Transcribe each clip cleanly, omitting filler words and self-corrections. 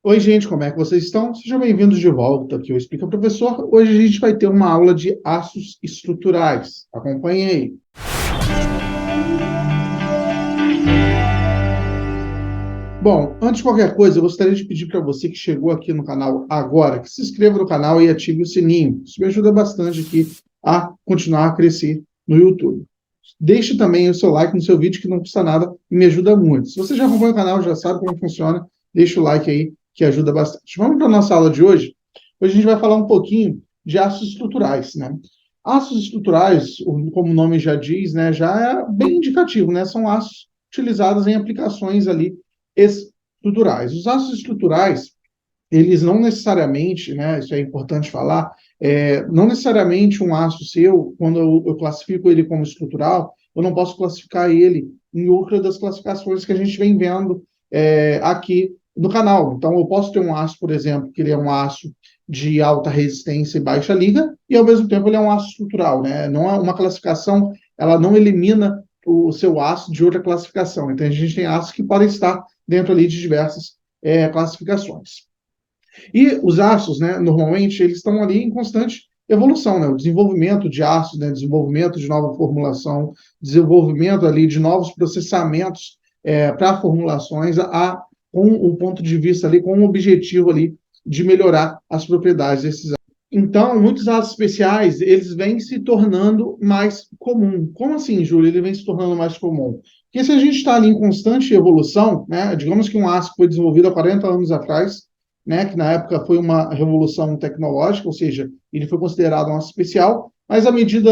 Oi, gente, como é que vocês estão? Sejam bem-vindos de volta aqui, eu Explica Professor. Hoje a gente vai ter uma aula de aços estruturais. Acompanhe aí. Bom, antes de qualquer coisa, eu gostaria de pedir para você que chegou aqui no canal agora, que se inscreva no canal e ative o sininho. Isso me ajuda bastante aqui a continuar a crescer no YouTube. Deixe também o seu like no seu vídeo, que não custa nada e me ajuda muito. Se você já acompanha o canal, já sabe como funciona, deixa o like aí, que ajuda bastante. Vamos para a nossa aula de hoje? Hoje a gente vai falar um pouquinho de aços estruturais, né? Aços estruturais, como o nome já diz, né, já é bem indicativo, né? São aços utilizados em aplicações ali estruturais. Os aços estruturais, eles não necessariamente, né, isso é importante falar, não necessariamente um aço seu, quando eu classifico ele como estrutural, eu não posso classificar ele em outra das classificações que a gente vem vendo aqui no canal. Então, eu posso ter um aço, por exemplo, que ele é um aço de alta resistência e baixa liga, e ao mesmo tempo ele é um aço estrutural, né? Não é uma classificação, ela não elimina o seu aço de outra classificação. Então, a gente tem aços que podem estar dentro ali de diversas classificações. E os aços, né, normalmente, eles estão ali em constante evolução, né? O desenvolvimento de aços, né, desenvolvimento de nova formulação, desenvolvimento ali de novos processamentos para formulações, com o ponto de vista ali, com o objetivo ali de melhorar as propriedades desses aços. Então, muitos aços especiais, eles vêm se tornando mais comum. Como assim, Júlio? Ele vem se tornando mais comum? Porque se a gente está ali em constante evolução, né, digamos que um aço foi desenvolvido há 40 anos atrás, né, que na época foi uma revolução tecnológica, ou seja, ele foi considerado um aço especial, mas à medida,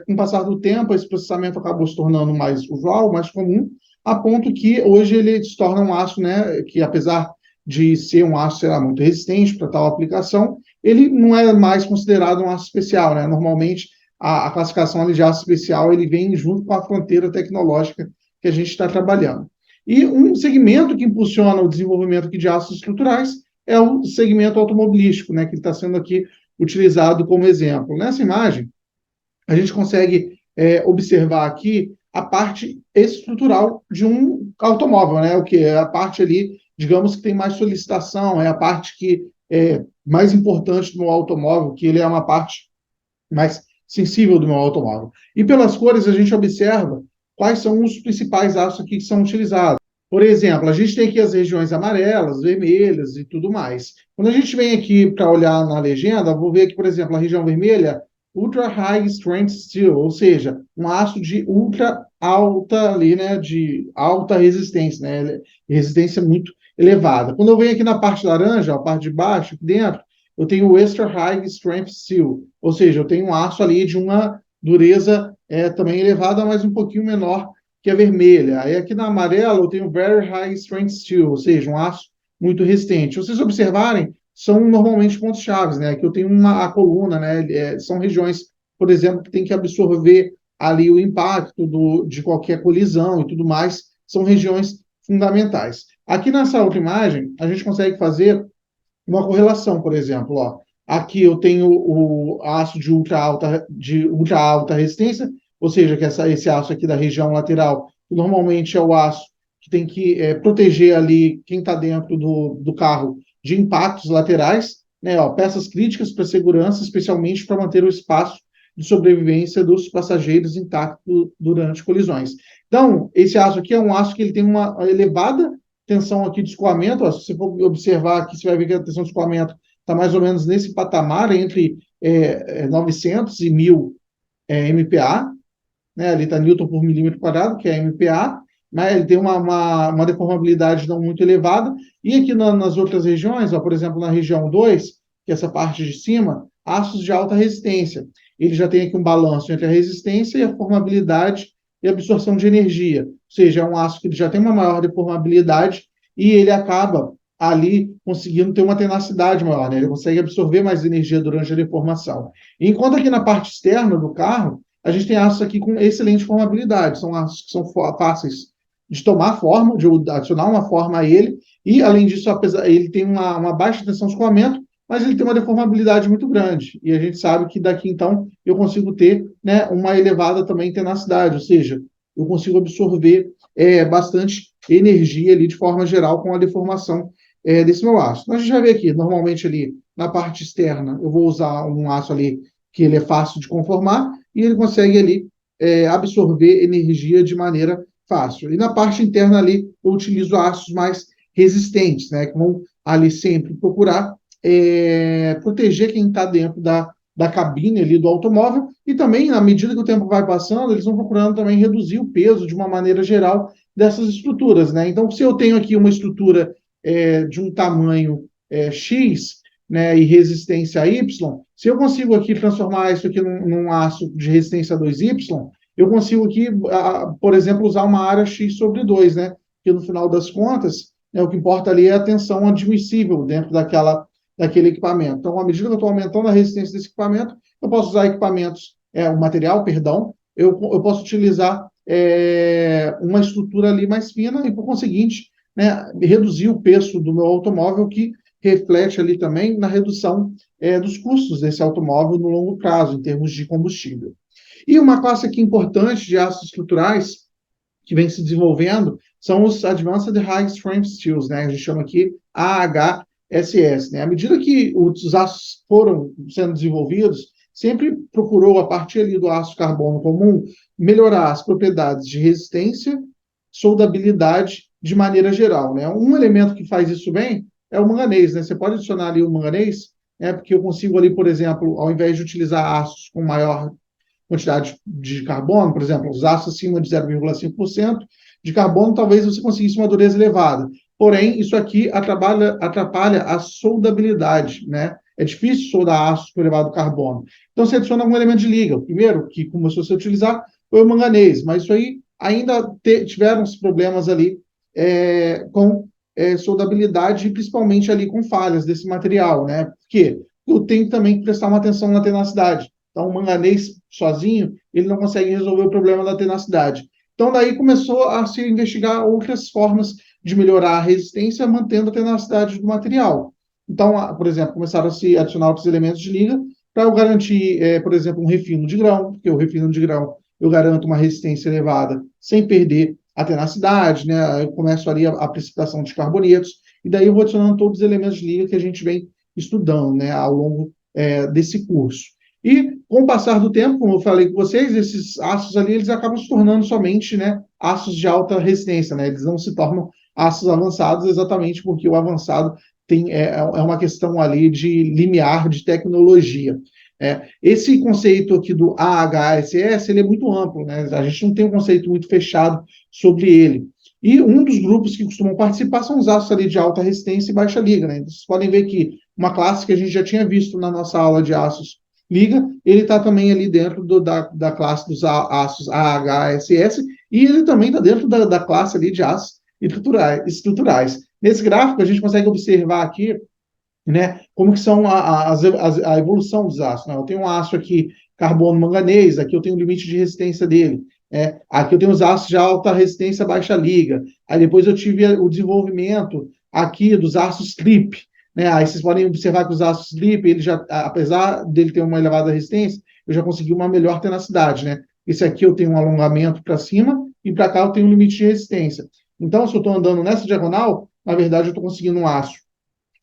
com o passar do tempo, esse processamento acabou se tornando mais usual, mais comum, a ponto que hoje ele se torna um aço, né, que apesar de ser um aço, sei lá, muito resistente para tal aplicação, ele não é mais considerado um aço especial, né? Normalmente, a classificação ali de aço especial, ele vem junto com a fronteira tecnológica que a gente está trabalhando. E um segmento que impulsiona o desenvolvimento aqui de aços estruturais é o segmento automobilístico, né, que está sendo aqui utilizado como exemplo. Nessa imagem, a gente consegue observar aqui a parte estrutural de um automóvel, né, o que é a parte ali, digamos, que tem mais solicitação, é a parte que é mais importante do meu automóvel, que ele é uma parte mais sensível do meu automóvel. E pelas cores a gente observa quais são os principais aços aqui que são utilizados. Por exemplo, a gente tem aqui as regiões amarelas, vermelhas e tudo mais. Quando a gente vem aqui para olhar na legenda, vou ver aqui, por exemplo, a região vermelha, Ultra High Strength Steel, ou seja, um aço de ultra alta ali, né, de alta resistência, né, resistência muito elevada. Quando eu venho aqui na parte laranja, a parte de baixo, aqui dentro, eu tenho o Extra High Strength Steel, ou seja, eu tenho um aço ali de uma dureza também elevada, mas um pouquinho menor que a vermelha. Aí aqui na amarela eu tenho Very High Strength Steel, ou seja, um aço muito resistente. Se vocês observarem, são normalmente pontos chaves, né? Aqui eu tenho a coluna, né? São regiões, por exemplo, que tem que absorver ali o impacto de qualquer colisão e tudo mais, são regiões fundamentais. Aqui nessa outra imagem, a gente consegue fazer uma correlação, por exemplo, ó. Aqui eu tenho o aço de ultra alta resistência, ou seja, que esse aço aqui da região lateral, que normalmente é o aço que tem que proteger ali quem está dentro do carro de impactos laterais, né? Ó, peças críticas para segurança, especialmente para manter o espaço de sobrevivência dos passageiros intacto durante colisões. Então, esse aço aqui é um aço que ele tem uma elevada tensão aqui de escoamento. Ó, se você for observar aqui, você vai ver que a tensão de escoamento está mais ou menos nesse patamar, entre 900 e 1000 MPa, né? Ali está Newton por milímetro quadrado, que é MPa, né? Ele tem uma deformabilidade não muito elevada. E aqui nas outras regiões, ó, por exemplo, na região 2, que é essa parte de cima, aços de alta resistência. Ele já tem aqui um balanço entre a resistência e a formabilidade e absorção de energia. Ou seja, é um aço que já tem uma maior deformabilidade e ele acaba ali conseguindo ter uma tenacidade maior, né? Ele consegue absorver mais energia durante a deformação. Enquanto aqui na parte externa do carro, a gente tem aços aqui com excelente formabilidade. São aços que são fáceis de tomar forma, de adicionar uma forma a ele, e, além disso, ele tem uma baixa tensão de escoamento, mas ele tem uma deformabilidade muito grande. E a gente sabe que daqui, então, eu consigo ter, né, uma elevada também tenacidade, ou seja, eu consigo absorver bastante energia ali de forma geral com a deformação desse meu aço. Então, a gente vai ver aqui, normalmente ali na parte externa, eu vou usar um aço ali que ele é fácil de conformar e ele consegue ali absorver energia de maneira fácil. E na parte interna ali, eu utilizo aços mais resistentes, né, que vão ali sempre procurar proteger quem está dentro da cabine ali do automóvel e também, na medida que o tempo vai passando, eles vão procurando também reduzir o peso de uma maneira geral dessas estruturas, né? Então, se eu tenho aqui uma estrutura de um tamanho X, né, e resistência Y, se eu consigo aqui transformar isso aqui num aço de resistência 2Y, eu consigo aqui, por exemplo, usar uma área X sobre 2, né? Porque no final das contas, o que importa ali é a tensão admissível dentro daquele equipamento. Então, à medida que eu estou aumentando a resistência desse equipamento, eu posso usar equipamentos, o material, perdão, eu posso utilizar uma estrutura ali mais fina e, por conseguinte, né, reduzir o peso do meu automóvel, que reflete ali também na redução dos custos desse automóvel no longo prazo, em termos de combustível. E uma classe aqui importante de aços estruturais que vem se desenvolvendo são os Advanced High Strength Steels, né? A gente chama aqui AHSS, né? À medida que os aços foram sendo desenvolvidos, sempre procurou, a partir ali do aço carbono comum, melhorar as propriedades de resistência, soldabilidade de maneira geral, né? Um elemento que faz isso bem é o manganês, né? Você pode adicionar ali o manganês, né? Porque eu consigo ali, por exemplo, ao invés de utilizar aços com maior quantidade de carbono, por exemplo, os aços acima de 0,5% de carbono, talvez você conseguisse uma dureza elevada. Porém, isso aqui atrapalha a soldabilidade, né? É difícil soldar aços com elevado carbono. Então, você adiciona algum elemento de liga. O primeiro que começou a se utilizar foi o manganês, mas isso aí ainda tiveram os problemas ali com soldabilidade, principalmente ali com falhas desse material, né? Porque eu tenho também que prestar uma atenção na tenacidade. Então, o manganês sozinho, ele não consegue resolver o problema da tenacidade. Então, daí começou a se investigar outras formas de melhorar a resistência, mantendo a tenacidade do material. Então, por exemplo, começaram a se adicionar outros elementos de liga para eu garantir, por exemplo, um refino de grão, porque o refino de grão eu garanto uma resistência elevada sem perder a tenacidade, né? Eu começo ali a precipitação de carbonetos, e daí eu vou adicionando todos os elementos de liga que a gente vem estudando, né, ao longo desse curso. E, com o passar do tempo, como eu falei com vocês, esses aços ali, eles acabam se tornando somente, né, aços de alta resistência, né? Eles não se tornam aços avançados exatamente porque o avançado é uma questão ali de limiar de tecnologia. Esse conceito aqui do AHSS, ele é muito amplo, né? A gente não tem um conceito muito fechado sobre ele. E um dos grupos que costumam participar são os aços ali de alta resistência e baixa liga, né? Vocês podem ver que uma classe que a gente já tinha visto na nossa aula de aços liga, ele está também ali dentro da classe dos aços AHSS e ele também está dentro da classe ali de aços estruturais. Nesse gráfico, a gente consegue observar aqui, né, como que são a evolução dos aços. Né? Eu tenho um aço aqui, carbono manganês, aqui eu tenho o limite de resistência dele. Aqui eu tenho os aços de alta resistência, baixa liga. Aí depois eu tive o desenvolvimento aqui dos aços slip. Né? Aí vocês podem observar que os aços slip, ele já, apesar dele ter uma elevada resistência, eu já consegui uma melhor tenacidade. Né? Esse aqui eu tenho um alongamento para cima e para cá eu tenho um limite de resistência. Então, se eu estou andando nessa diagonal, na verdade eu estou conseguindo um aço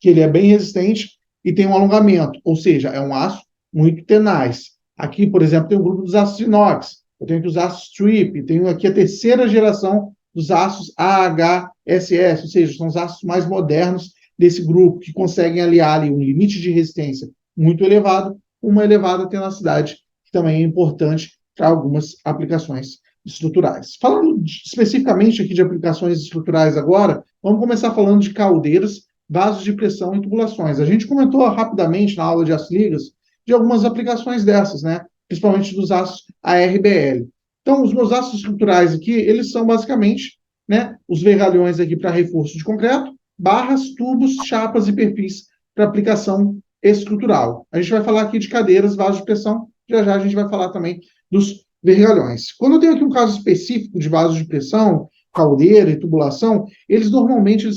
que ele é bem resistente e tem um alongamento, ou seja, é um aço muito tenaz. Aqui, por exemplo, tem o grupo dos aços inox, eu tenho aqui os aços strip, tenho aqui a terceira geração dos aços AHSS, ou seja, são os aços mais modernos desse grupo, que conseguem aliar ali um limite de resistência muito elevado com uma elevada tenacidade, que também é importante para algumas aplicações estruturais. Falando especificamente aqui de aplicações estruturais agora, vamos começar falando de caldeiras, vasos de pressão e tubulações. A gente comentou rapidamente na aula de aço ligas de algumas aplicações dessas, né? Principalmente dos aços ARBL. Então, os meus aços estruturais aqui, eles são basicamente, né, os vergalhões aqui para reforço de concreto, barras, tubos, chapas e perfis para aplicação estrutural. A gente vai falar aqui de cadeiras, vasos de pressão, já já a gente vai falar também dos vergalhões. Quando eu tenho aqui um caso específico de vasos de pressão, caldeira e tubulação, eles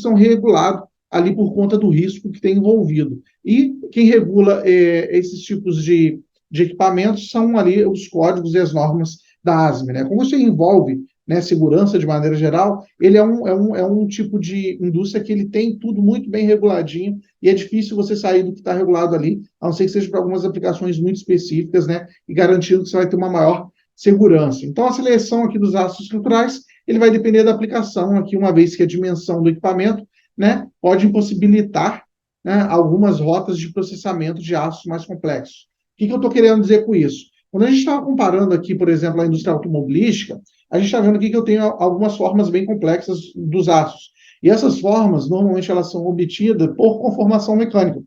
são regulados ali por conta do risco que tem envolvido. E quem regula esses tipos de equipamentos são ali os códigos e as normas da ASME. Né? Como você envolve né, segurança de maneira geral, ele é um tipo de indústria que ele tem tudo muito bem reguladinho e é difícil você sair do que está regulado ali, a não ser que seja para algumas aplicações muito específicas, né, e garantindo que você vai ter uma maior segurança. Então, a seleção aqui dos aços estruturais, ele vai depender da aplicação aqui, uma vez que a dimensão do equipamento, né, pode impossibilitar, né, algumas rotas de processamento de aços mais complexos. O que eu estou querendo dizer com isso? Quando a gente está comparando aqui, por exemplo, a indústria automobilística, a gente está vendo aqui que eu tenho algumas formas bem complexas dos aços. E essas formas, normalmente, elas são obtidas por conformação mecânica.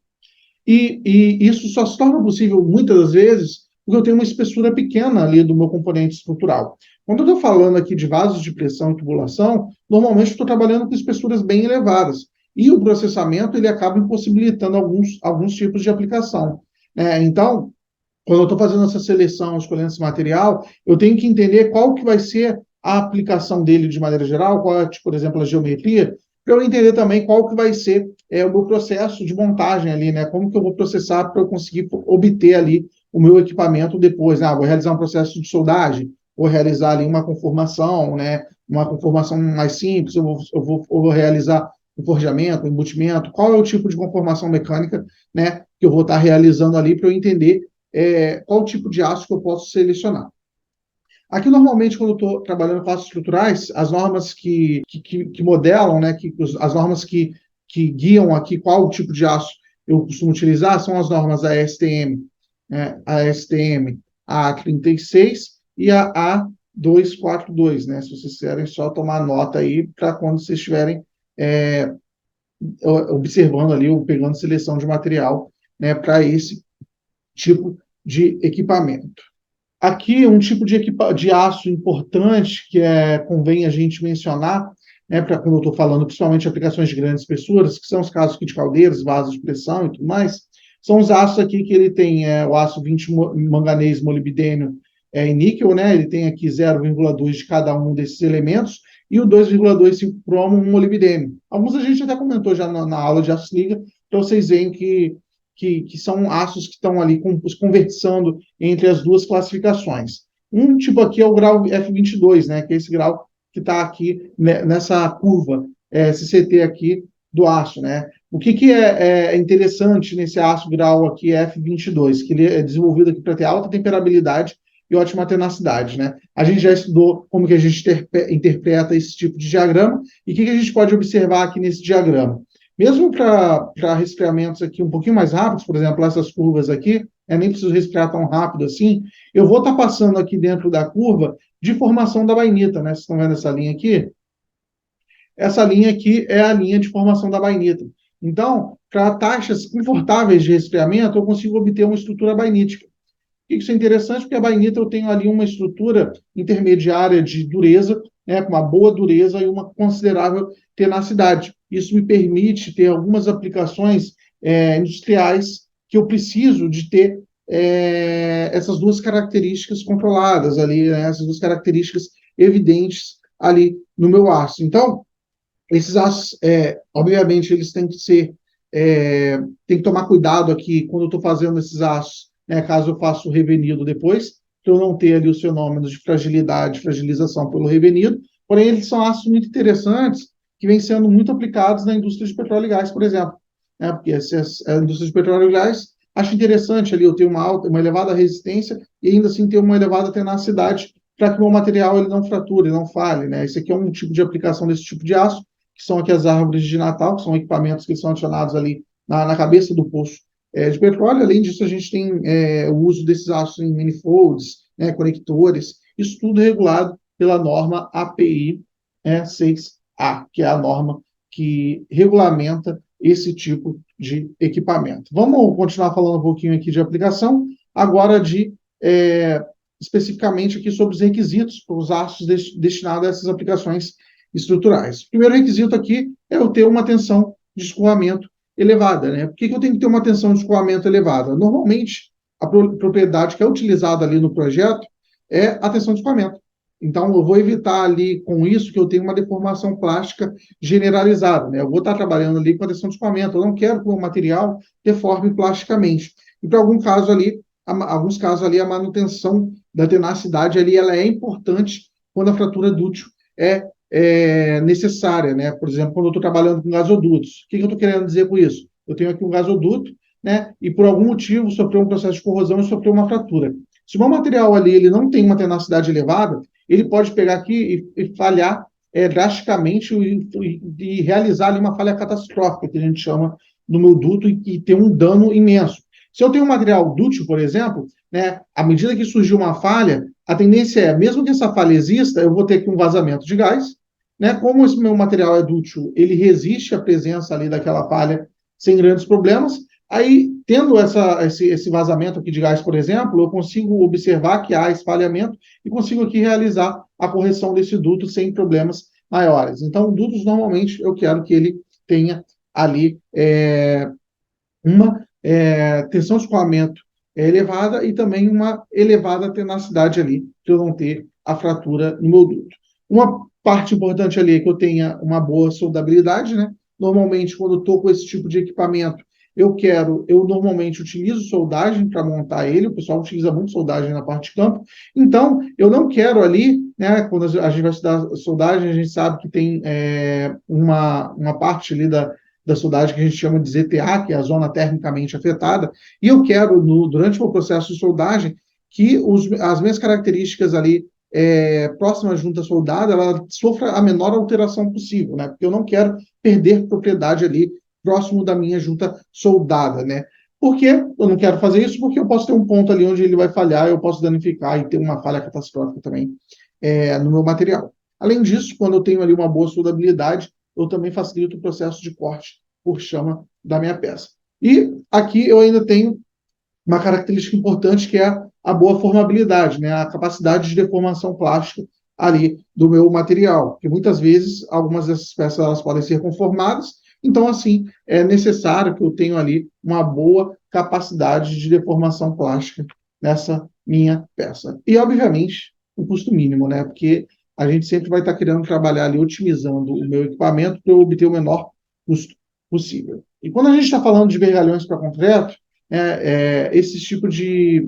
E isso só se torna possível, muitas das vezes, porque eu tenho uma espessura pequena ali do meu componente estrutural. Quando eu estou falando aqui de vasos de pressão e tubulação, normalmente estou trabalhando com espessuras bem elevadas. E o processamento, ele acaba impossibilitando alguns tipos de aplicação. Então, quando eu estou fazendo essa seleção, escolhendo esse material, eu tenho que entender qual que vai ser a aplicação dele de maneira geral, qual é, tipo, por exemplo, a geometria, para eu entender também qual que vai ser o meu processo de montagem ali, né? Como que eu vou processar para eu conseguir obter ali o meu equipamento depois, né? Vou realizar um processo de soldagem, vou realizar ali uma conformação, né? Uma conformação mais simples, eu vou realizar um forjamento, um embutimento, qual é o tipo de conformação mecânica, né? Que eu vou estar realizando ali para eu entender qual tipo de aço que eu posso selecionar. Aqui, normalmente, quando eu estou trabalhando com aços estruturais, as normas que modelam, né, as normas que guiam aqui qual tipo de aço eu costumo utilizar são as normas da ASTM, né, a ASTM A36 e a A242, né? Se vocês quiserem só tomar nota aí para quando vocês estiverem é, observando ali ou pegando seleção de material, né, para esse tipo de equipamento. Aqui, um tipo de aço importante que convém a gente mencionar, né, para quando eu estou falando principalmente de aplicações de grandes espessuras, que são os casos aqui de caldeiras, vasos de pressão e tudo mais, são os aços aqui que ele tem o aço 20 manganês, molibdênio e níquel, né? Ele tem aqui 0,2 de cada um desses elementos e o 2,25 cromo, um molibdênio. Alguns a gente até comentou já na aula de aços liga, para vocês verem que são aços que estão ali conversando entre as duas classificações. Um tipo aqui é o grau F22, né, que é esse grau que está aqui, né, nessa curva SCT aqui do aço. Né? O que é interessante nesse aço grau aqui F22? Que ele é desenvolvido aqui para ter alta temperabilidade e ótima tenacidade. Né? A gente já estudou como que a gente interpreta esse tipo de diagrama e o que a gente pode observar aqui nesse diagrama. Mesmo para resfriamentos aqui um pouquinho mais rápidos, por exemplo, essas curvas aqui, eu nem preciso resfriar tão rápido assim, eu vou estar passando aqui dentro da curva de formação da bainita, né? Vocês estão vendo essa linha aqui? Essa linha aqui é a linha de formação da bainita. Então, para taxas confortáveis de resfriamento, eu consigo obter uma estrutura bainítica. Isso é interessante porque a bainita eu tenho ali uma estrutura intermediária de dureza, né, com uma boa dureza e uma considerável tenacidade. Isso me permite ter algumas aplicações industriais que eu preciso de ter essas duas características controladas ali, né, essas duas características evidentes ali no meu aço. Então, esses aços, obviamente, eles têm que ser, tem que tomar cuidado aqui quando eu estou fazendo esses aços, né, caso eu faça o revenido depois, para eu não ter ali os fenômenos de fragilidade, fragilização pelo revenido, porém eles são aços muito interessantes que vêm sendo muito aplicados na indústria de petróleo e gás, por exemplo, né, porque a indústria de petróleo e gás acho interessante ali eu ter uma elevada resistência e ainda assim ter uma elevada tenacidade para que o meu material ele não frature, não falhe, né? Esse aqui é um tipo de aplicação desse tipo de aço, que são aqui as árvores de Natal, que são equipamentos que são adicionados ali na cabeça do poço de petróleo. Além disso, a gente tem o uso desses aços em manifolds, né, conectores, isso tudo regulado pela norma API 6A, que é a norma que regulamenta esse tipo de equipamento. Vamos continuar falando um pouquinho aqui de aplicação, agora especificamente aqui sobre os requisitos para os aços destinados a essas aplicações estruturais. O primeiro requisito aqui é eu ter uma tensão de escoamento elevada. Né? Por que eu tenho que ter uma tensão de escoamento elevada? Normalmente, a propriedade que é utilizada ali no projeto é a tensão de escoamento. Então, eu vou evitar ali com isso que eu tenha uma deformação plástica generalizada. Né? Eu vou estar trabalhando ali com a tensão de escoamento. Eu não quero que o material deforme plasticamente. E para alguns casos ali, a manutenção da tenacidade ali, ela é importante quando a fratura dútil é necessária, né? Por exemplo, quando eu estou trabalhando com gasodutos. O que eu estou querendo dizer com isso? Eu tenho aqui um gasoduto, né? E por algum motivo sofreu um processo de corrosão e sofreu uma fratura. Se o meu material ali ele não tem uma tenacidade elevada, ele pode pegar aqui e falhar drasticamente e realizar ali uma falha catastrófica, que a gente chama no meu duto, e ter um dano imenso. Se eu tenho um material dútil, por exemplo, né, à medida que surgiu uma falha, a tendência é, mesmo que essa falha exista, eu vou ter aqui um vazamento de gás, né? Como esse meu material é dútil, ele resiste à presença ali daquela falha sem grandes problemas. Aí, tendo esse vazamento aqui de gás, por exemplo, eu consigo observar que há espalhamento e consigo aqui realizar a correção desse duto sem problemas maiores. Então, dutos, normalmente, eu quero que ele tenha ali uma tensão de escoamento elevada e também uma elevada tenacidade ali, para eu não ter a fratura no meu duto. Uma parte importante ali é que eu tenha uma boa soldabilidade, né? Normalmente, quando eu estou com esse tipo de equipamento, eu normalmente utilizo soldagem para montar ele, o pessoal utiliza muito soldagem na parte de campo, então eu não quero ali, né, quando a gente vai estudar soldagem, a gente sabe que tem uma parte ali da soldagem que a gente chama de ZTA, que é a zona termicamente afetada, e eu quero, durante o processo de soldagem, que as minhas características ali próximas à junta soldada, ela sofra a menor alteração possível, né? Porque eu não quero perder propriedade ali próximo da minha junta soldada, né? Por que eu não quero fazer isso? Porque eu posso ter um ponto ali onde ele vai falhar, eu posso danificar e ter uma falha catastrófica também no meu material. Além disso, quando eu tenho ali uma boa soldabilidade, eu também facilito o processo de corte por chama da minha peça. E aqui eu ainda tenho uma característica importante que é a boa formabilidade, né? A capacidade de deformação plástica ali do meu material, porque muitas vezes algumas dessas peças elas podem ser conformadas, então assim é necessário que eu tenha ali uma boa capacidade de deformação plástica nessa minha peça. E obviamente o custo mínimo, né? Porque a gente sempre vai estar querendo trabalhar ali otimizando o meu equipamento para eu obter o menor custo possível. E quando a gente está falando de vergalhões para concreto, esses tipos de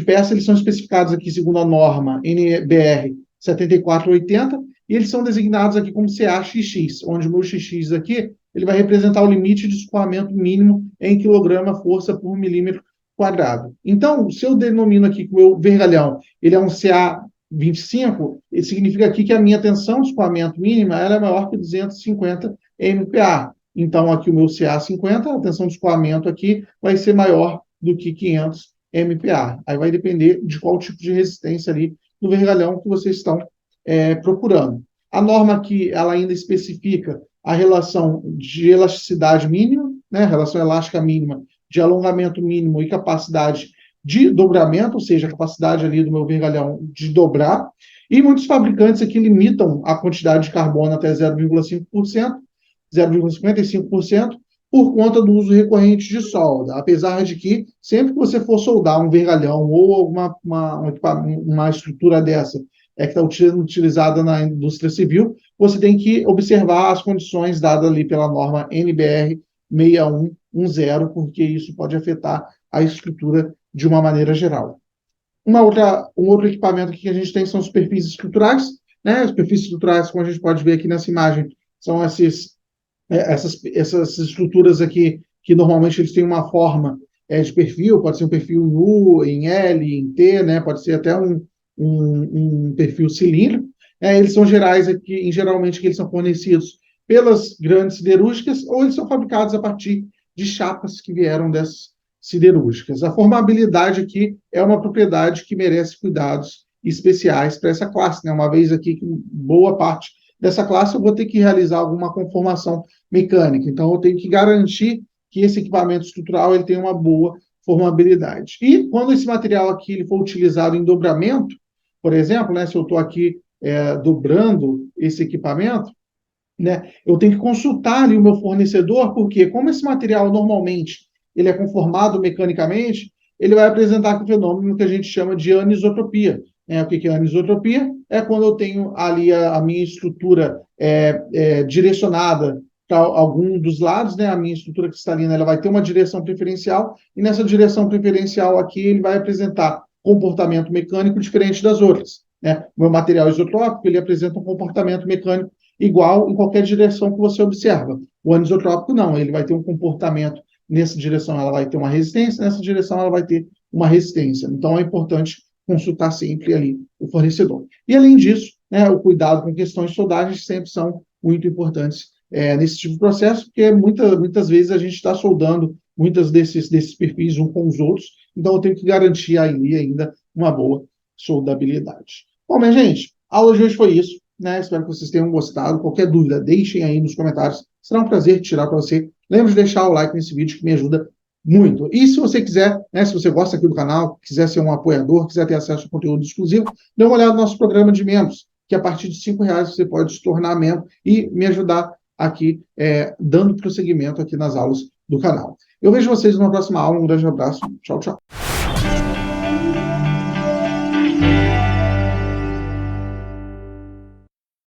peça eles são especificados aqui segundo a norma NBR 7480 e eles são designados aqui como CAXX, onde o meu XX aqui ele vai representar o limite de escoamento mínimo em quilograma-força por milímetro quadrado. Então, se eu denomino aqui que o meu vergalhão ele é um CA25, isso significa aqui que a minha tensão de escoamento mínima ela é maior que 250 MPa. Então, aqui o meu CA50, a tensão de escoamento aqui vai ser maior do que 500 MPa. Aí vai depender de qual tipo de resistência ali no vergalhão que vocês estão procurando. A norma aqui, ela ainda especifica a relação de elasticidade mínima, né, relação elástica mínima, de alongamento mínimo e capacidade de dobramento, ou seja, a capacidade ali do meu vergalhão de dobrar. E muitos fabricantes aqui limitam a quantidade de carbono até 0,5%, 0,55%, por conta do uso recorrente de solda. Apesar de que, sempre que você for soldar um vergalhão ou uma estrutura dessa que está sendo utilizada na indústria civil, você tem que observar as condições dadas ali pela norma NBR 6110, porque isso pode afetar a estrutura de uma maneira geral. Um outro equipamento que a gente tem são os perfis estruturais, né? Os perfis estruturais, como a gente pode ver aqui nessa imagem, são essas estruturas aqui, que normalmente eles têm uma forma de perfil, pode ser um perfil em U, em L, em T, né? Pode ser até um perfil cilíndrico. Eles são gerais aqui, geralmente que eles são fornecidos pelas grandes siderúrgicas ou eles são fabricados a partir de chapas que vieram dessas siderúrgicas. A formabilidade aqui é uma propriedade que merece cuidados especiais para essa classe, né? Uma vez aqui que boa parte dessa classe eu vou ter que realizar alguma conformação mecânica. Então, eu tenho que garantir que esse equipamento estrutural ele tenha uma boa formabilidade. E quando esse material aqui ele for utilizado em dobramento, por exemplo, né, se eu estou aqui dobrando esse equipamento, né, eu tenho que consultar ali o meu fornecedor, porque como esse material normalmente ele é conformado mecanicamente, ele vai apresentar um fenômeno que a gente chama de anisotropia. O que é anisotropia? É quando eu tenho ali a minha estrutura direcionada para algum dos lados, né? A minha estrutura cristalina ela vai ter uma direção preferencial, e nessa direção preferencial aqui ele vai apresentar comportamento mecânico diferente das outras. né? O meu material isotrópico, ele apresenta um comportamento mecânico igual em qualquer direção que você observa. O anisotrópico não, ele vai ter um comportamento nessa direção, ela vai ter uma resistência, nessa direção ela vai ter uma resistência. Então é importante consultar sempre ali o fornecedor. E além disso, né, o cuidado com questões de soldagem sempre são muito importantes nesse tipo de processo, porque muitas vezes a gente está soldando muitos desses perfis um com os outros, então eu tenho que garantir aí ainda uma boa soldabilidade. Bom, minha gente, a aula de hoje foi isso, né? Espero que vocês tenham gostado. Qualquer dúvida, deixem aí nos comentários. Será um prazer tirar para você. Lembre de deixar o like nesse vídeo que me ajuda muito. E se você quiser, né, se você gosta aqui do canal, quiser ser um apoiador, quiser ter acesso a conteúdo exclusivo, dê uma olhada no nosso programa de membros, que a partir de R$ 5 você pode se tornar membro e me ajudar aqui, dando prosseguimento aqui nas aulas do canal. Eu vejo vocês numa próxima aula. Um grande abraço. Tchau, tchau.